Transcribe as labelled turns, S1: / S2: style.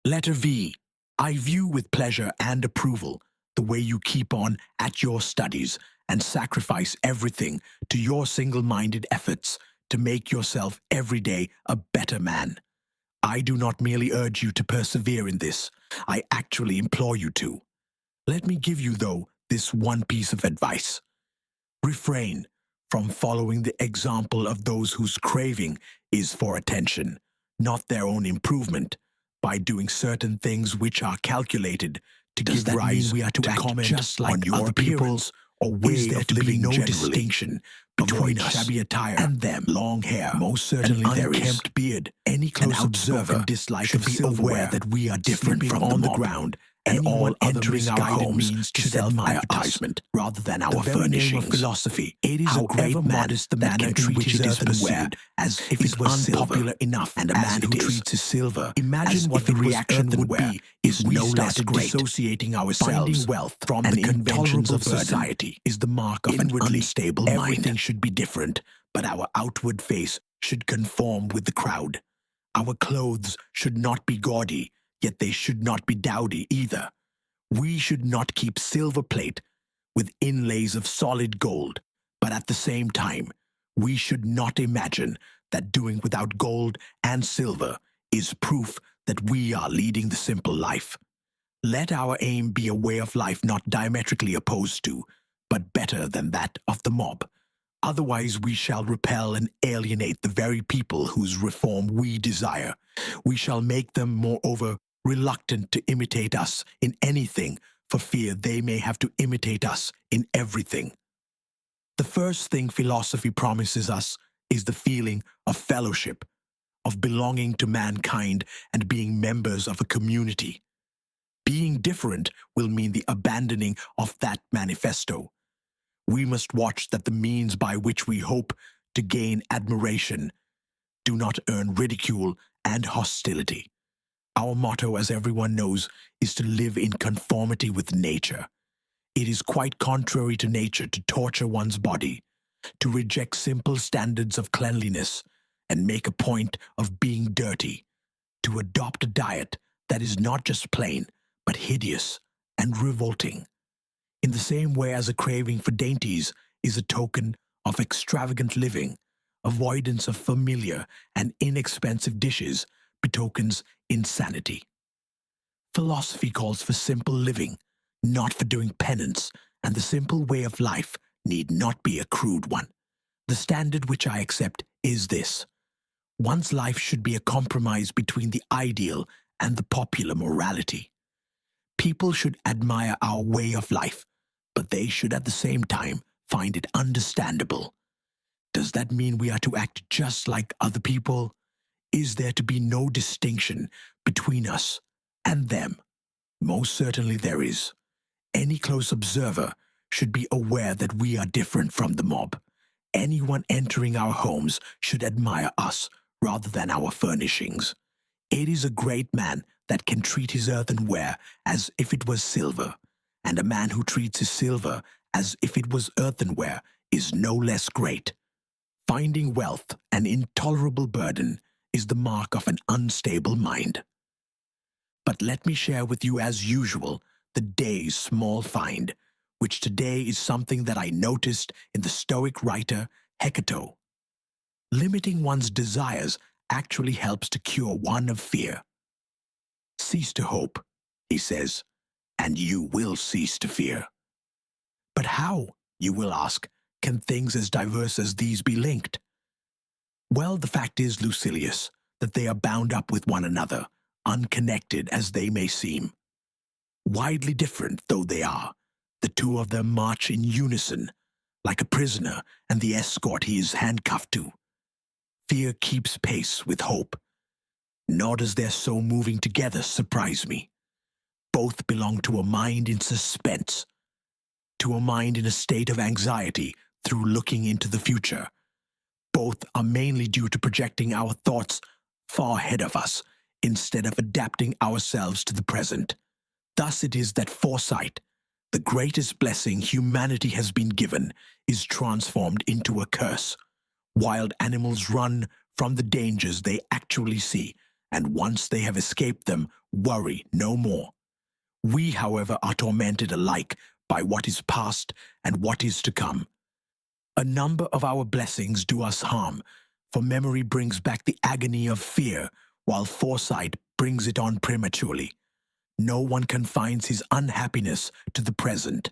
S1: Letter V. I view with pleasure and approval the way you keep on at your studies and sacrifice everything to your single-minded efforts to make yourself every day a better man. I do not merely urge you to persevere in this, I actually implore you to. Let me give you, though, this one piece of advice. Refrain from following the example of those whose craving is for attention, not their own improvement, by doing certain things which are calculated to
S2: Does
S1: give
S2: that
S1: rise
S2: mean we are to act
S1: comment
S2: just like
S1: on your
S2: other
S1: appearance or way
S2: Is there
S1: of
S2: to be
S1: living
S2: no
S1: generally?
S2: distinction
S1: Between
S2: between us
S1: shabby attire
S2: and them?
S1: long hair,
S2: Most certainly
S1: an
S2: there is.
S1: unkempt beard,
S2: Any close
S1: an
S2: observer
S1: outspoken dislike
S2: should
S1: of
S2: be
S1: silverware,
S2: aware that we are different
S1: sleeping
S2: from
S1: on
S2: the
S1: the
S2: mob,
S1: ground,
S2: and
S1: and
S2: all
S1: all
S2: other
S1: entering our
S2: misguided
S1: homes
S2: means to
S1: should admire us
S2: self-advertisement rather than our
S1: the very name
S2: furnishings.
S1: of philosophy.
S2: It is a
S1: However
S2: great man
S1: modest the
S2: that
S1: manner
S2: can
S1: in
S2: treat
S1: which
S2: his
S1: it is
S2: earthenware
S1: pursued,
S2: as if
S1: is
S2: it was
S1: unpopular
S2: silver,
S1: enough
S2: and a
S1: as
S2: man
S1: it
S2: who
S1: is.
S2: treats his silver
S1: Imagine
S2: as
S1: what
S2: if
S1: the
S2: it was
S1: reaction would
S2: earthenware
S1: be
S2: is
S1: if we
S2: no less
S1: started
S2: great.
S1: dissociating
S2: Finding
S1: ourselves
S2: wealth
S1: from
S2: and
S1: the conventions
S2: intolerable
S1: of
S2: burden
S1: society is the mark of
S2: Inwardly,
S1: an unstable
S2: everything
S1: mind. Should be different, but our outward face should conform with the crowd. Our clothes should not be gaudy, yet they should not be dowdy either. We should not keep silver plate with inlays of solid gold, but at the same time, we should not imagine that doing without gold and silver is proof that we are leading the simple life. Let our aim be a way of life not diametrically opposed to, but better than that of the mob. Otherwise, we shall repel and alienate the very people whose reform we desire. We shall make them, moreover, reluctant to imitate us in anything, for fear they may have to imitate us in everything. The first thing philosophy promises us is the feeling of fellowship, of belonging to mankind and being members of a community. Being different will mean the abandoning of that manifesto. We must watch that the means by which we hope to gain admiration do not earn ridicule and hostility. Our motto, as everyone knows, is to live in conformity with nature. It is quite contrary to nature to torture one's body, to reject simple standards of cleanliness and make a point of being dirty, to adopt a diet that is not just plain, but hideous and revolting. In the same way as a craving for dainties is a token of extravagant living, avoidance of familiar and inexpensive dishes betokens insanity. Philosophy calls for simple living, not for doing penance, and the simple way of life need not be a crude one. The standard which I accept is this. One's life should be a compromise between the ideal and the popular morality. People should admire our way of life, but they should at the same time find it understandable. Does that mean we are to act just like other people? Is there to be no distinction between us and them? Most certainly there is. Any close observer should be aware that we are different from the mob. Anyone entering our homes should admire us rather than our furnishings. It is a great man that can treat his earthenware as if it was silver, and a man who treats his silver as if it was earthenware is no less great. Finding wealth an intolerable burden is the mark of an unstable mind. But let me share with you as usual the day's small find, which today is something that I noticed in the Stoic writer Hecate. Limiting one's desires actually helps to cure one of fear. Cease to hope, he says, and you will cease to fear. But how, you will ask, can things as diverse as these be linked? Well, the fact is, Lucilius, that they are bound up with one another, unconnected as they may seem. Widely different though they are, the two of them march in unison, like a prisoner and the escort he is handcuffed to. Fear keeps pace with hope, nor does their so moving together surprise me. Both belong to a mind in suspense, to a mind in a state of anxiety through looking into the future. Both are mainly due to projecting our thoughts far ahead of us instead of adapting ourselves to the present. Thus it is that foresight, the greatest blessing humanity has been given, is transformed into a curse. Wild animals run from the dangers they actually see and once they have escaped them, worry no more. We, however, are tormented alike by what is past and what is to come. A number of our blessings do us harm, for memory brings back the agony of fear, while foresight brings it on prematurely. No one confines his unhappiness to the present.